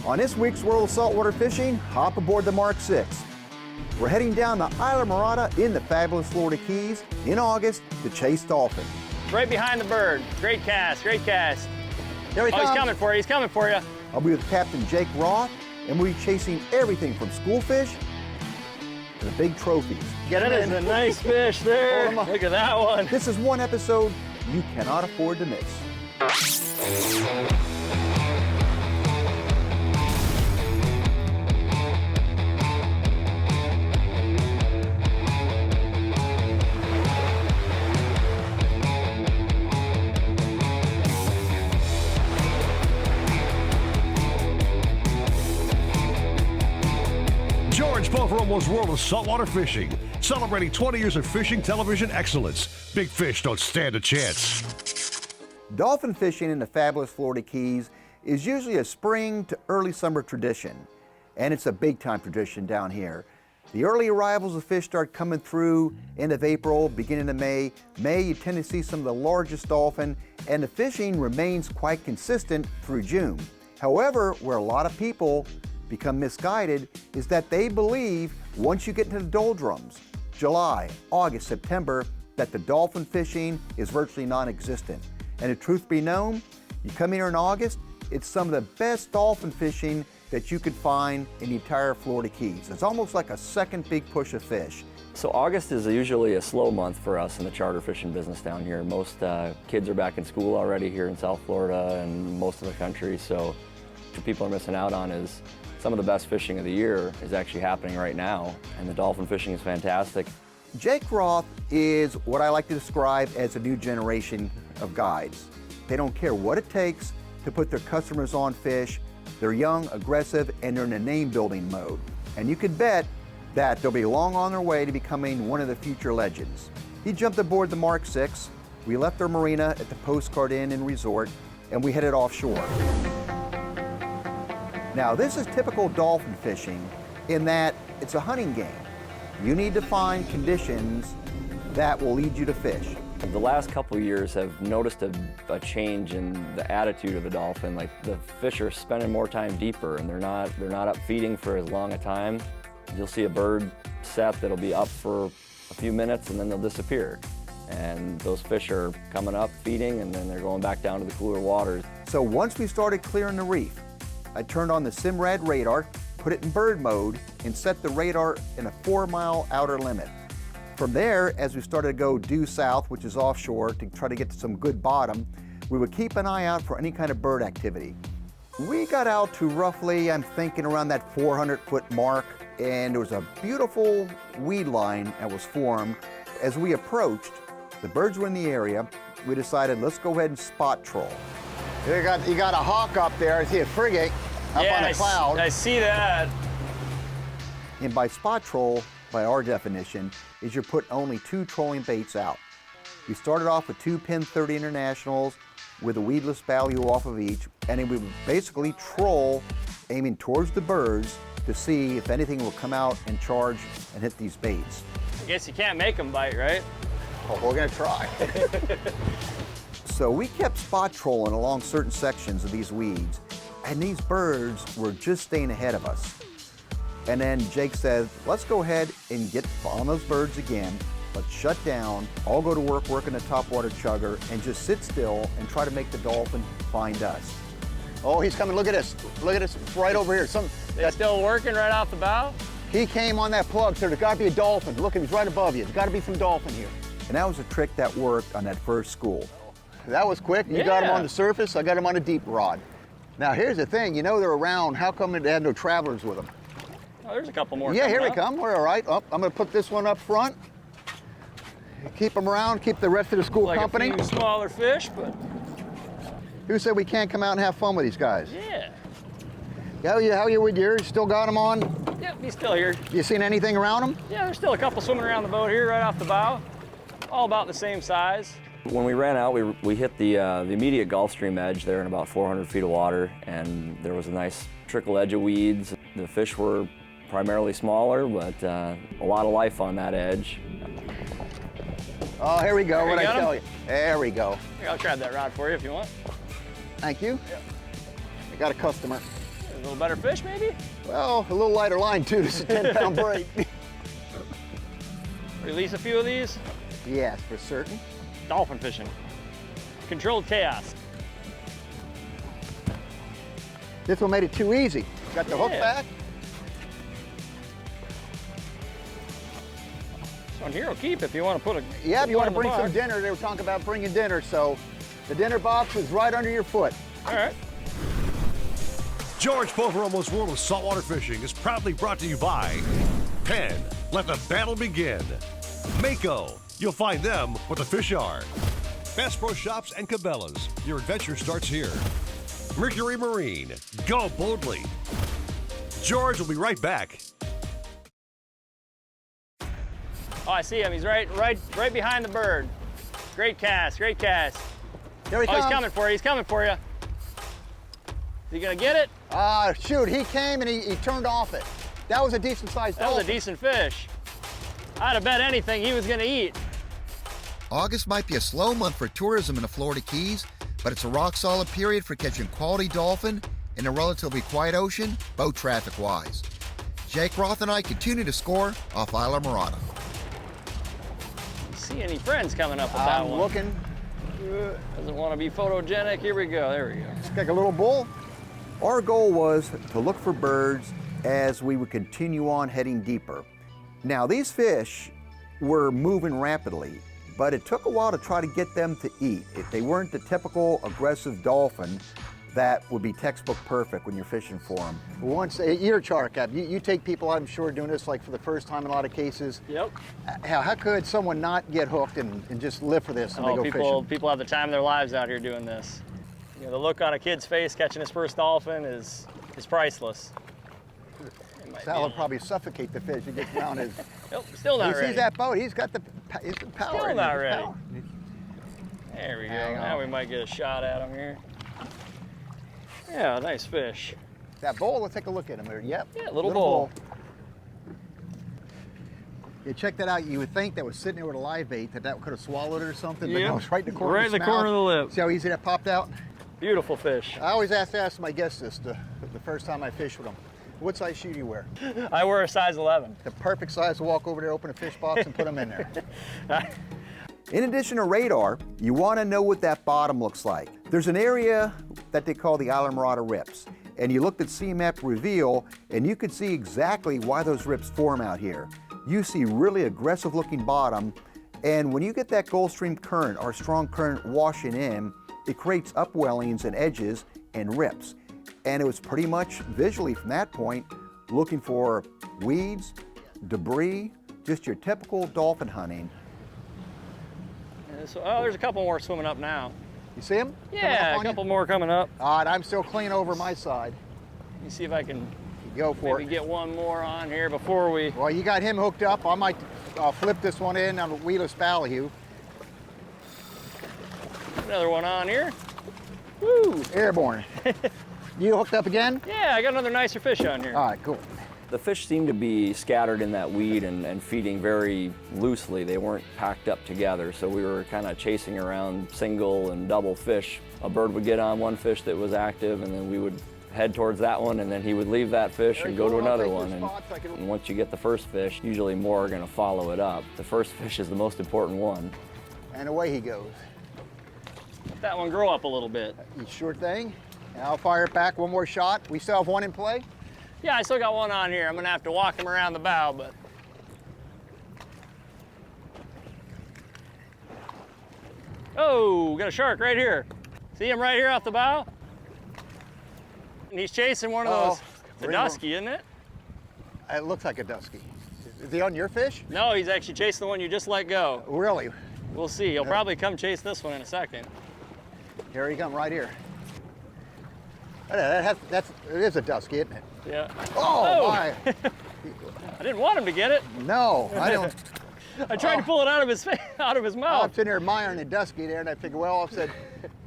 On this week's World of Saltwater Fishing, hop aboard the Mark 6. We're heading down the ISLAMORADA in the fabulous Florida Keys in August to chase dolphin. Right behind the bird. Great cast, great cast. Here he comes. He's coming for you, he's coming for you. I'll be with Captain Jake Roth, and we'll be chasing everything from schoolfish to the big trophies. That is a nice fish there. Look at that one. This is one episode you cannot afford to miss. George Boveromo's World of Saltwater Fishing, celebrating 20 years of fishing television excellence. Big fish don't stand a chance. Dolphin fishing in the fabulous Florida Keys is usually a spring to early summer tradition, and it's a big time tradition down here. The early arrivals of fish start coming through end of April, beginning of May. May, you tend to see some of the largest dolphin, and the fishing remains quite consistent through June. However, where a lot of people become misguided is that they believe once you get into the doldrums, July, August, September, that the dolphin fishing is virtually non-existent. And the truth be known, you come here in August, it's some of the best dolphin fishing that you could find in the entire Florida Keys. It's almost like a second big push of fish. So August is usually a slow month for us in the charter fishing business down here. Most kids are back in school already here in South Florida and most of the country, so what people are missing out on is some of the best fishing of the year is actually happening right now, and the dolphin fishing is fantastic. Jake Roth is what I like to describe as a new generation of guides. They don't care what it takes to put their customers on fish. They're young, aggressive, and they're in a name-building mode. And you can bet that they'll be long on their way to becoming one of the future legends. He jumped aboard the Mark 6. We left our marina at the Postcard Inn and Resort, and we headed offshore. Now, this is typical dolphin fishing in that it's a hunting game. You need to find conditions that will lead you to fish. The last couple of years have noticed a change in the attitude of the dolphin. Like the fish are spending more time deeper, and they're not up feeding for as long a time. You'll see a bird set that'll be up for a few minutes and then they'll disappear. And those fish are coming up, feeding, and then they're going back down to the cooler waters. So once we started clearing the reef, I turned on the SIMRAD radar, put it in bird mode, and set the radar in a 4-mile outer limit. From there, as we started to go due south, which is offshore, to try to get to some good bottom, we would keep an eye out for any kind of bird activity. We got out to roughly, I'm thinking around that 400-foot mark, and there was a beautiful weed line that was formed. As we approached, the birds were in the area. We decided, let's go ahead and spot troll. You got a hawk up there. I see a frigate up on a cloud. I see that. And by spot troll, by our definition, is you put only 2 trolling baits out. We started off with 2 Pin 30 Internationals with a weedless value off of each, and then we would basically troll aiming towards the birds to see if anything will come out and charge and hit these baits. I guess you can't make them bite, right? Oh, we're gonna try. So we kept spot trolling along certain sections of these weeds, and these birds were just staying ahead of us. And then Jake said, let's go ahead and get on those birds again. Let's shut down, all go to work working the topwater chugger, and just sit still and try to make the dolphin find us. Oh, he's coming. Look at this. Look at this. It's right over here. That's still working right off the bow? He came on that plug, so there's got to be a dolphin. Look, he's right above you. There's got to be some dolphin here. And that was a trick that worked on that first school. That was quick. You got him on the surface. I got him on a deep rod. Now, here's the thing. You know they're around. How come they had no travelers with them? Oh, there's a couple more. Yeah, here they come. We're all right. Oh, I'm going to put this one up front. Keep them around. Keep the rest of the school company. A few smaller fish, but... Who said we can't come out and have fun with these guys? Yeah. How are you with yours? Still got them on? Yep, he's still here. You seen anything around them? Yeah, there's still a couple swimming around the boat here right off the bow. All about the same size. When we ran out, we hit the immediate Gulf Stream edge there in about 400 feet of water, and there was a nice trickle edge of weeds. The fish were primarily smaller, but a lot of life on that edge. Oh, here we go. What'd I tell him? you? There we go. Here, I'll grab that rod for you if you want. Thank you. Yep. I got a customer. There's little better fish, maybe? Well, a little lighter line too. This is a 10-pound brite. Release a few of these. Yes, for certain. Dolphin fishing. Controlled chaos. This one made it too easy. Got the hook Yeah. back. This one here will keep if you want to put a. Yeah, if you want to one in bring the some box. dinner, they were talking about bringing dinner, so the dinner box is right under your foot. All right. George Poveromo's World of Saltwater Fishing is proudly brought to you by Penn. Let the battle begin. Mako. You'll find them where the fish are. Bass Pro Shops and Cabela's. Your adventure starts here. Mercury Marine. Go boldly. George will be right back. Oh, I see him. He's right behind the bird. Great cast, great cast. Here he Oh, comes. he's coming for you. He's coming for you. Is he gonna get it? Shoot, he came and he turned off it. That was a decent sized That was a dolphin. decent fish. I'd have bet anything he was gonna eat. August might be a slow month for tourism in the Florida Keys, but it's a rock-solid period for catching quality dolphin in a relatively quiet ocean, boat traffic-wise. Jake Roth and I continue to score off ISLAMORADA. See any friends coming up with that I'm one? looking. Doesn't want to be photogenic. Here we go. There we go. It's like a little bull. Our goal was to look for birds as we would continue on heading deeper. Now, these fish were moving rapidly, but it took a while to try to get them to eat. They weren't the typical aggressive dolphin that would be textbook perfect when you're fishing for them. Once, you're a char cap. You take people, I'm sure, doing this like for the first time in a lot of cases. Yep. How could someone not get hooked and just live for this when they Oh, go fishing? people have the time of their lives out here doing this. You know, the look on a kid's face catching his first dolphin is priceless. It might Sal will be- probably suffocate the fish. He gets around his. Nope, still He not ready. sees that boat. He's got the power. Still in not his ready. power. There we go. Hang Now on. we might get a shot at him here. Yeah, nice fish. That bowl. Let's take a look at him there. Yep. Yeah, little bowl. You check that out. You would think that was sitting there with a live bait that could have swallowed it or something, but Yep. no, it's right in the corner. Right of in his the corner mouth. of the lip. See how easy that popped out? Beautiful fish. I always have to ask my guests this the first time I fish with them. What size shoe do you wear? I wear a size 11. The perfect size to walk over there, open a fish box, and put them in there. In addition to radar, you want to know what that bottom looks like. There's an area that they call the ISLAMORADA rips, and you looked at CMAP Reveal, and you could see exactly why those rips form out here. You see really aggressive looking bottom, and when you get that Gulf Stream current or strong current washing in, it creates upwellings and edges and rips. And it was pretty much visually from that point looking for weeds, debris, just your typical dolphin hunting. Oh, there's a couple more swimming up now. You see them? Yeah, a couple more coming up. All right, I'm still clean over my side. Let me see if I can Go for maybe it. get one more on here before we. Well, you got him hooked up. I might flip this one in on a weedless ballyhoo. Another one on here. Woo! Airborne. You hooked up again? Yeah, I got another nicer fish on here. All right, cool. The fish seemed to be scattered in that weed and feeding very loosely. They weren't packed up together, so we were kind of chasing around single and double fish. A bird would get on one fish that was active, and then we would head towards that one, and then he would leave that fish and go to another one. And once you get the first fish, usually more are going to follow it up. The first fish is the most important one. And away he goes. Let that one grow up a little bit. Sure thing. And I'll fire it back. One more shot. We still have one in play. Yeah, I still got one on here. I'm gonna have to walk him around the bow, but. Oh, got a shark right here. See him right here off the bow? And he's chasing one of those. It's a dusky, isn't it? It looks like a dusky. Is he on your fish? No, he's actually chasing the one you just let go. Really? We'll see. He'll probably come chase this one in a second. Here he comes, right here. It is a dusky, isn't it? Yeah. Oh, my. I didn't want him to get it. No, I don't. I tried to pull it out of his out of his I mouth. was sitting there admiring the dusky there, and I figured, well, I said,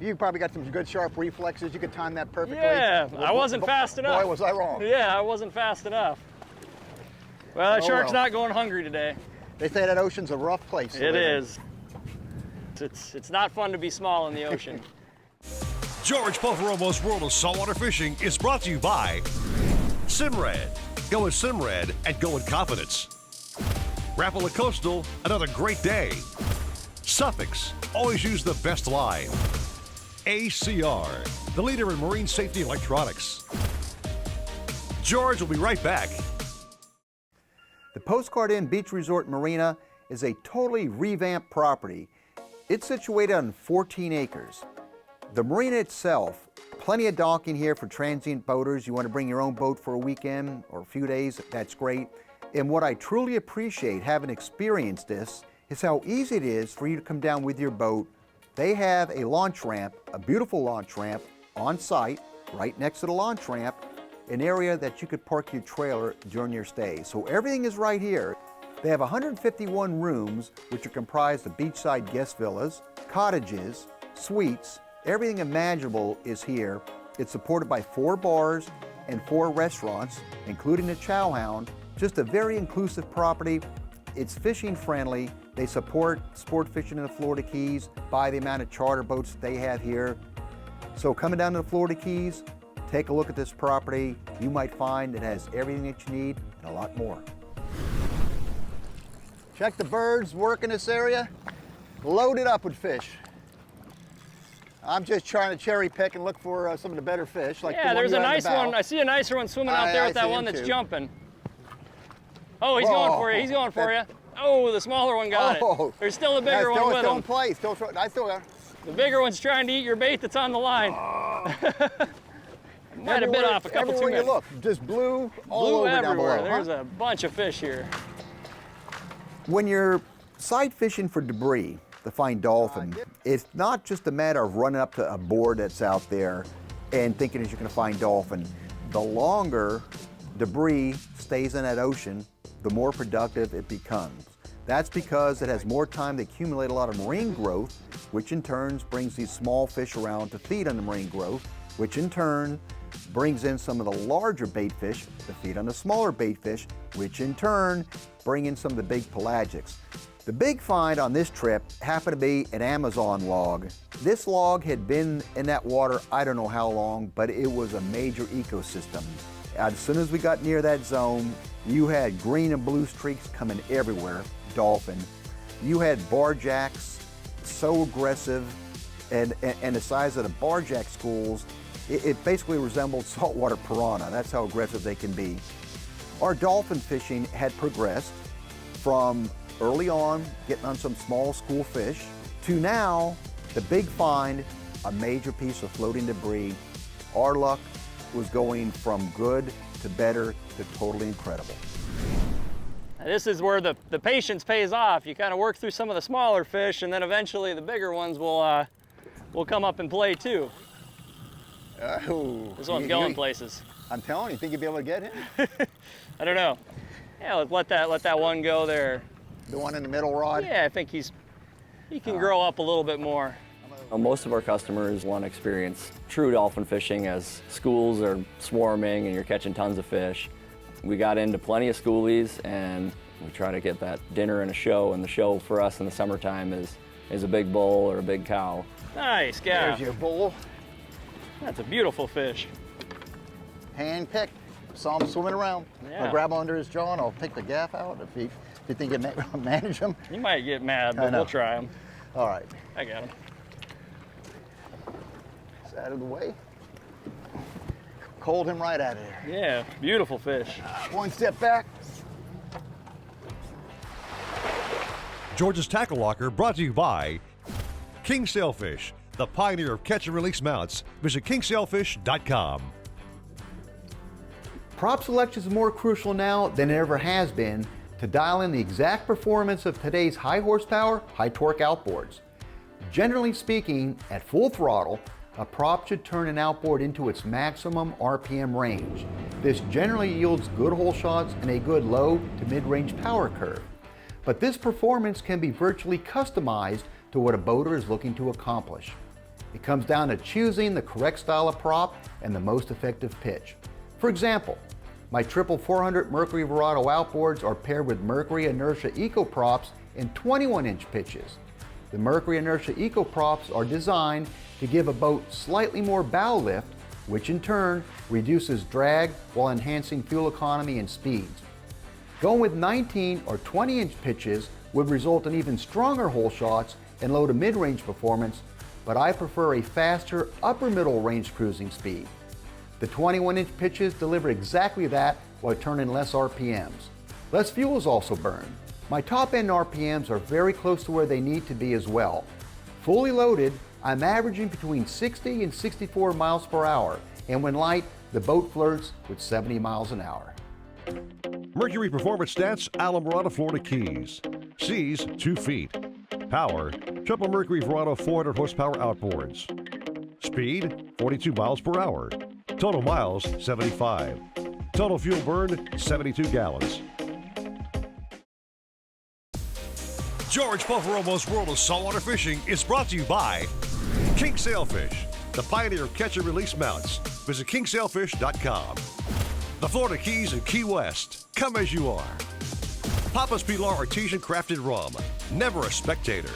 you probably got some good sharp reflexes. You could time that perfectly. Yeah, I wasn't fast enough. Boy, was I wrong. Yeah, I wasn't fast enough. Well, that Oh, shark's well. not going hungry today. They say that ocean's a rough place. to It live in. is. It's not fun to be small in the ocean. George Poveromo's World of Saltwater Fishing is brought to you by SIMRAD. Go with SIMRAD and go with confidence. Rapala Coastal, another great day. Suffix, always use the best line. ACR, the leader in marine safety electronics. George will be right back. The Postcard Inn Beach Resort Marina is a totally revamped property. It's situated on 14 acres. The marina itself, plenty of docking here for transient boaters. You want to bring your own boat for a weekend or a few days, that's great. And what I truly appreciate, having experienced this, is how easy it is for you to come down with your boat. They have a launch ramp, a beautiful launch ramp on site, right next to the launch ramp, an area that you could park your trailer during your stay. So everything is right here. They have 151 rooms, which are comprised of beachside guest villas, cottages, suites. Everything imaginable is here. It's supported by 4 bars and 4 restaurants, including the Chow Hound. Just a very inclusive property. It's fishing friendly. They support sport fishing in the Florida Keys by the amount of charter boats that they have here. So coming down to the Florida Keys, take a look at this property. You might find it has everything that you need and a lot more. Check the birds work in this area. Loaded up with fish. I'm just trying to cherry pick and look for some of the better fish. Like Yeah, the there's a one you had in nice the bow. one. I see a nicer one swimming out there with that see one him that's too. jumping. Oh, he's going for you. He's going for you. Oh, the smaller one got it. There's still a bigger one with still him. in play. I still got. The bigger one's trying to eat your bait that's on the line. Might have bit off a couple too everywhere many. you look, just blue all Blue over down everywhere. below. There's a bunch of fish here. When you're sight fishing for debris to find dolphin, it's not just a matter of running up to a board that's out there and thinking that you're going to find dolphin. The longer debris stays in that ocean, the more productive it becomes. That's because it has more time to accumulate a lot of marine growth, which in turn brings these small fish around to feed on the marine growth, which in turn brings in some of the larger bait fish to feed on the smaller bait fish, which in turn bring in some of the big pelagics. The big find on this trip happened to be an Amazon log. This log had been in that water I don't know how long, but it was a major ecosystem. As soon as we got near that zone, you had green and blue streaks coming everywhere, dolphin. You had barjacks, so aggressive, and the size of the barjack schools, it basically resembled saltwater piranha. That's how aggressive they can be. Our dolphin fishing had progressed from early on, getting on some small school fish, to now, the big find, a major piece of floating debris. Our luck was going from good to better to totally incredible. This is where the patience pays off. You kind of work through some of the smaller fish, and then eventually the bigger ones will come up and play too. Oh, This one's going places. I'm telling you, think you'd be able to get him? I don't know. Yeah, let that one go there. The one in the middle rod? Yeah, I think he can grow up a little bit more. Most of our customers want to experience true dolphin fishing as schools are swarming and you're catching tons of fish. We got into plenty of schoolies and we try to get that dinner and a show, and the show for us in the summertime is a big bull or a big cow. Nice gaff. There's your bull. That's a beautiful fish. Hand picked. Saw him swimming around. Yeah. I'll grab him under his jaw and I'll take the gaff out if you think you can manage him. He might get mad, I but know. we'll try him. All right. I got him. It's out of the way. Cold him right out of there. Yeah, beautiful fish. One step back. George's Tackle Locker brought to you by King Sailfish, the pioneer of catch and release mounts. Visit kingsailfish.com. Prop selection is more crucial now than it ever has been to dial in the exact performance of today's high horsepower, high torque outboards. Generally speaking, at full throttle, a prop should turn an outboard into its maximum RPM range. This generally yields good hole shots and a good low to mid-range power curve. But this performance can be virtually customized to what a boater is looking to accomplish. It comes down to choosing the correct style of prop and the most effective pitch. For example, my triple 400 Mercury Verado outboards are paired with Mercury Inertia Eco props in 21-inch pitches. The Mercury Inertia Eco Props are designed to give a boat slightly more bow lift, which in turn reduces drag while enhancing fuel economy and speed. Going with 19 or 20-inch pitches would result in even stronger hole shots and low to mid-range performance, but I prefer a faster upper middle range cruising speed. The 21-inch pitches deliver exactly that while turning less RPMs. Less fuel is also burned. My top end RPMs are very close to where they need to be as well. Fully loaded, I'm averaging between 60 and 64 miles per hour, and when light, the boat flirts with 70 miles an hour. Mercury Performance Stats, ISLAMORADA, Florida Keys. Seas, 2 feet. Power, triple Mercury Verado 400 horsepower outboards. Speed, 42 miles per hour. Total miles, 75. Total fuel burned, 72 gallons. George Pofferomo's World of Saltwater Fishing is brought to you by King Sailfish, the pioneer of catch and release mounts. Visit kingsailfish.com. The Florida Keys and Key West, come as you are. Papa's PILAR artesian crafted rum, never a spectator.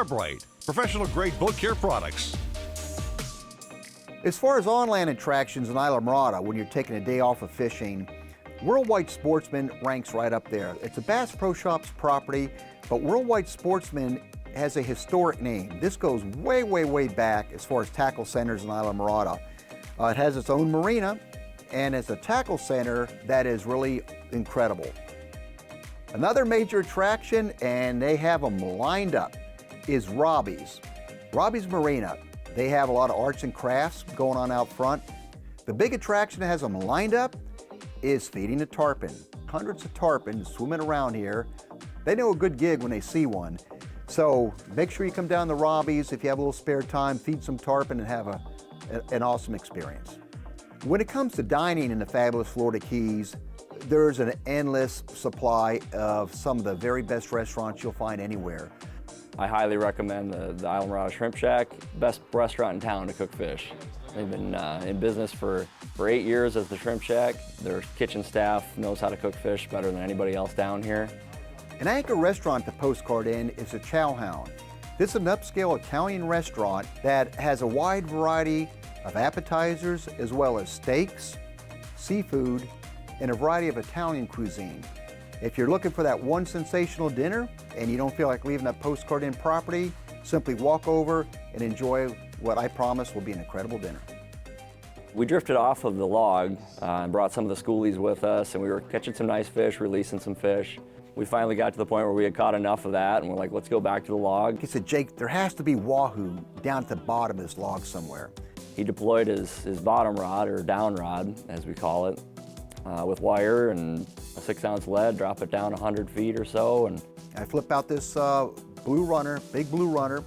Brite, professional grade boat care products. As far as on-land attractions in ISLAMORADA when you're taking a day off of fishing, Worldwide Sportsman ranks right up there. It's a Bass Pro Shops property, but Worldwide Sportsman has a historic name. This goes way, way, way back as far as tackle centers in ISLAMORADA. It has its own marina, and it's a tackle center that is really incredible. Another major attraction, and they have them lined up, is Robbie's. Robbie's Marina. They have a lot of arts and crafts going on out front. The big attraction that has them lined up is feeding the tarpon. Hundreds of tarpon swimming around here. They know a good gig when they see one. So make sure you come down to Robbie's if you have a little spare time, feed some tarpon and have an awesome experience. When it comes to dining in the fabulous Florida Keys, there's an endless supply of some of the very best restaurants you'll find anywhere. I highly recommend the ISLAMORADA Shrimp Shack, best restaurant in town to cook fish. They've been in business for 8 years as the Shrimp Shack. Their kitchen staff knows how to cook fish better than anybody else down here. An anchor restaurant to postcard in is the Chow Hound. This is an upscale Italian restaurant that has a wide variety of appetizers as well as steaks, seafood, and a variety of Italian cuisine. If you're looking for that one sensational dinner and you don't feel like leaving that postcard in property, simply walk over and enjoy what I promise will be an incredible dinner. We drifted off of the log and brought some of the schoolies with us, and we were catching some nice fish, releasing some fish. We finally got to the point where we had caught enough of that, and we're like, let's go back to the log. He said, Jake, there has to be wahoo down at the bottom of this log somewhere. He deployed his bottom rod, or down rod, as we call it, with wire and a 6-ounce lead, drop it down 100 feet or so. And I flip out this blue runner, big blue runner.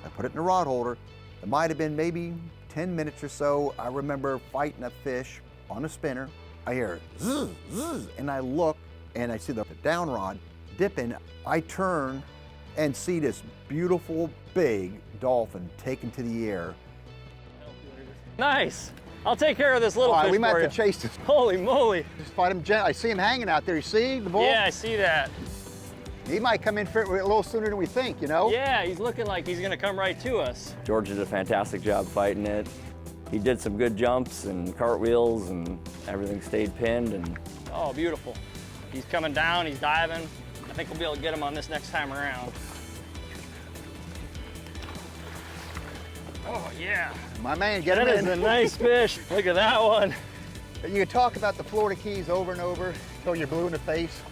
I put it in the rod holder. It might have been maybe 10 minutes or so. I remember fighting a fish on a spinner. I hear zzz, zzz, and I look and I see the down rod dipping. I turn and see this beautiful big dolphin taken to the air. Nice. I'll take care of this little fish We might for have you. to chase this. Holy moly. Just fight him gently. I see him hanging out there. You see the bull? Yeah, I see that. He might come in for it a little sooner than we think, you know? Yeah, he's looking like he's gonna come right to us. George did a fantastic job fighting it. He did some good jumps and cartwheels, and everything stayed pinned. And Oh, beautiful. He's coming down, he's diving. I think we'll be able to get him on this next time around. Oh, yeah. My man, get him That in. is a nice fish. Look at that one. You can talk about the Florida Keys over and over until you're blue in the face,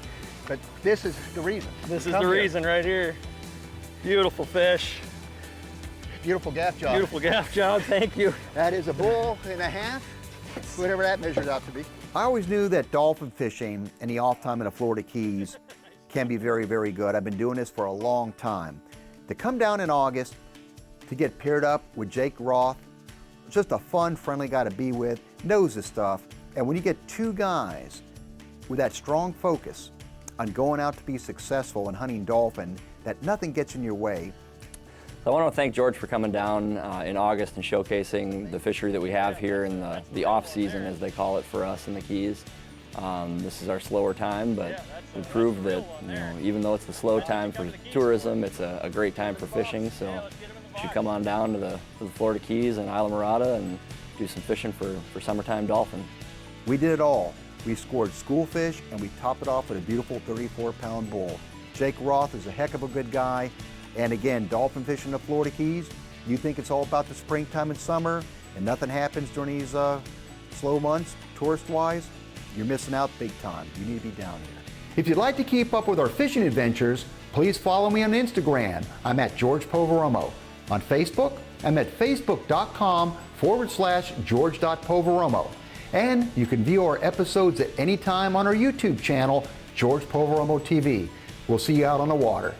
but this is the reason. This is Come the here. reason right here. Beautiful fish. Beautiful gaff job. Beautiful gaff job, thank you. That is a bull and a half, whatever that measures out to be. I always knew that dolphin fishing in the off time in the Florida Keys can be very, very good. I've been doing this for a long time. To come down in August, to get paired up with Jake Roth, just a fun, friendly guy to be with, knows his stuff. And when you get two guys with that strong focus on going out to be successful and hunting dolphin, that nothing gets in your way. So I want to thank George for coming down in August and showcasing the fishery that we have here in the off season, as they call it for us in the Keys. This is our slower time, but we proved that, you know, even though it's the slow time for tourism, it's a great time for fishing. So you should come on down to the Florida Keys and ISLAMORADA and do some fishing for summertime dolphin. We did it all. We scored schoolfish and we topped it off with a beautiful 34-pound bull. Jake Roth is a heck of a good guy. And again, dolphin fishing in the Florida Keys, you think it's all about the springtime and summer and nothing happens during these slow months, tourist-wise, you're missing out big time. You need to be down here. If you'd like to keep up with our fishing adventures, please follow me on Instagram. I'm at George Poveromo. On Facebook, I'm at facebook.com/George.Poveromo. And you can view our episodes at any time on our YouTube channel, George Poveromo TV. We'll see you out on the water.